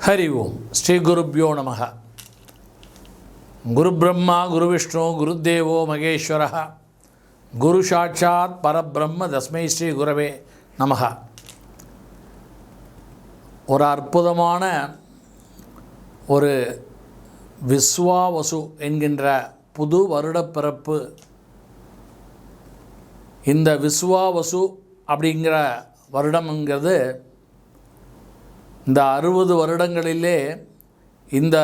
हरि ओम श्री गुरुभ्यो नमः। गुरु ब्रह्मा गुरु विष्णु गुरुदेवो महेश्वरः गुरु साक्षात् परब्रह्म तस्मै श्री गुरवे नमः। ஒரு அற்புதமான ஒரு விஸ்வாவசு என்கின்ற புது வருடப்பிறப்பு. இந்த விஸ்வாவசு அப்படிங்கிற வருடம்ங்கிறது இந்த 60 வருடங்களிலே இந்த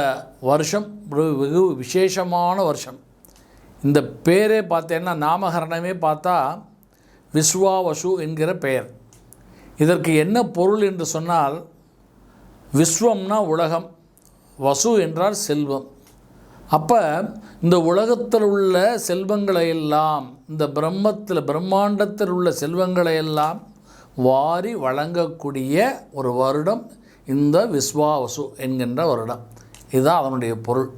வருஷம் வெகு விசேஷமான வருஷம். இந்த பேரே பார்த்தேன்னா நாமகரணமே பார்த்தா விஸ்வாவசு என்கிற பெயர். இதற்கு என்ன பொருள் என்று சொன்னால், விஸ்வம்னா உலகம், வசு என்றால் செல்வம். அப்போ இந்த உலகத்தில் உள்ள செல்வங்களை எல்லாம், இந்த பிரம்மாண்டத்தில் உள்ள செல்வங்களை எல்லாம் வாரி வழங்கக்கூடிய ஒரு வருடம் இந்த விஸ்வாவசு என்கின்ற வருடம். இதுதான் அதனுடைய பொருள்.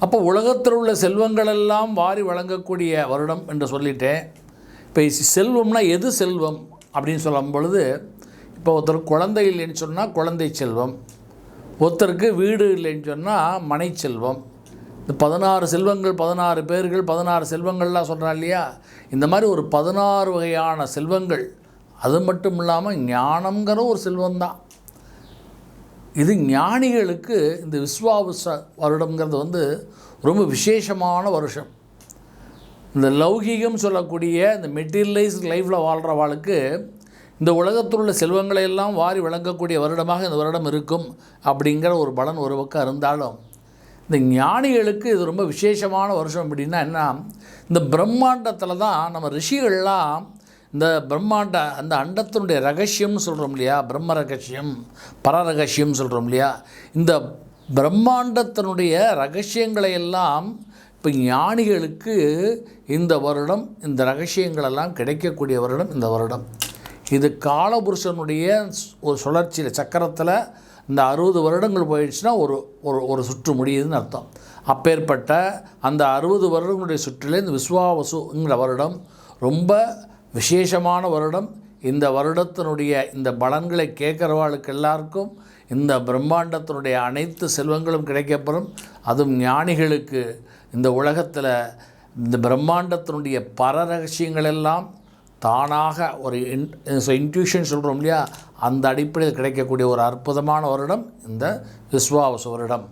அப்போ உலகத்தில் உள்ள செல்வங்களெல்லாம் வாரி வழங்கக்கூடிய வருடம் என்று சொல்லிட்டேன். இப்போ செல்வம்னா எது செல்வம் அப்படின்னு சொல்லும் பொழுது, இப்போ ஒருத்தருக்கு குழந்தை இல்லைன்னு சொன்னால் குழந்தை செல்வம், ஒருத்தருக்கு வீடு இல்லைன்னு சொன்னால் மனை செல்வம். இந்த 16 செல்வங்கள், 16 பேர்கள், 16 செல்வங்கள்லாம் சொல்கிறான் இல்லையா? இந்த மாதிரி ஒரு 16 வகையான செல்வங்கள். அது மட்டும் இல்லாமல் ஞானங்கிற ஒரு செல்வம்தான். இது ஞானிகளுக்கு இந்த விஸ்வாவச வருடங்கிறது ரொம்ப விசேஷமான வருஷம். இந்த லௌகீகம் சொல்லக்கூடிய இந்த மெட்டீரியலைஸ்ட் லைஃப்பில் வாழ்கிறவாளுக்கு இந்த உலகத்தில் உள்ள செல்வங்களை எல்லாம் வாரி வழங்கக்கூடிய வருடமாக இந்த வருடம் இருக்கும் அப்படிங்கிற ஒரு பலன் ஒரு பக்கம் இருந்தாலும், இந்த ஞானிகளுக்கு இது ரொம்ப விசேஷமான வருஷம். அப்படின்னா என்ன, இந்த பிரம்மாண்டத்தில் தான் நம்ம ரிஷிகள்லாம் இந்த அந்த அண்டத்தினுடைய ரகசியம்னு சொல்கிறோம் இல்லையா, பிரம்ம ரகசியம் பர ரகசியம் சொல்கிறோம் இல்லையா, இந்த பிரம்மாண்டத்தினுடைய ரகசியங்களை எல்லாம் இப்போ ஞானிகளுக்கு இந்த வருடம், இந்த ரகசியங்களெல்லாம் கிடைக்கக்கூடிய வருடம் இந்த வருடம். இது காலபுருஷனுடைய ஒரு சுழற்சியில் சக்கரத்தில் இந்த 60 வருடங்கள் போயிடுச்சுன்னா ஒரு சுற்று முடியுதுன்னு அர்த்தம். அப்பேற்பட்ட அந்த 60 வருடங்களுடைய சுற்றிலே இந்த விஸ்வாவசுங்கிற வருடம் ரொம்ப விசேஷமான வருடம். இந்த வருடத்தினுடைய இந்த பலன்களை கேட்குறவாளுக்கு எல்லாருக்கும் இந்த பிரம்மாண்டத்தினுடைய அனைத்து செல்வங்களும் கிடைக்கப்பெறும். அதுவும் ஞானிகளுக்கு இந்த உலகத்தில் இந்த பிரம்மாண்டத்தினுடைய பர ரகசியங்கள் எல்லாம் தானாக ஒரு இன்ட்யூஷன் சொல்கிறோம் இல்லையா, அந்த அடிப்படையில் கிடைக்கக்கூடிய ஒரு அற்புதமான வருடம் இந்த விஸ்வாவசு வருடம்.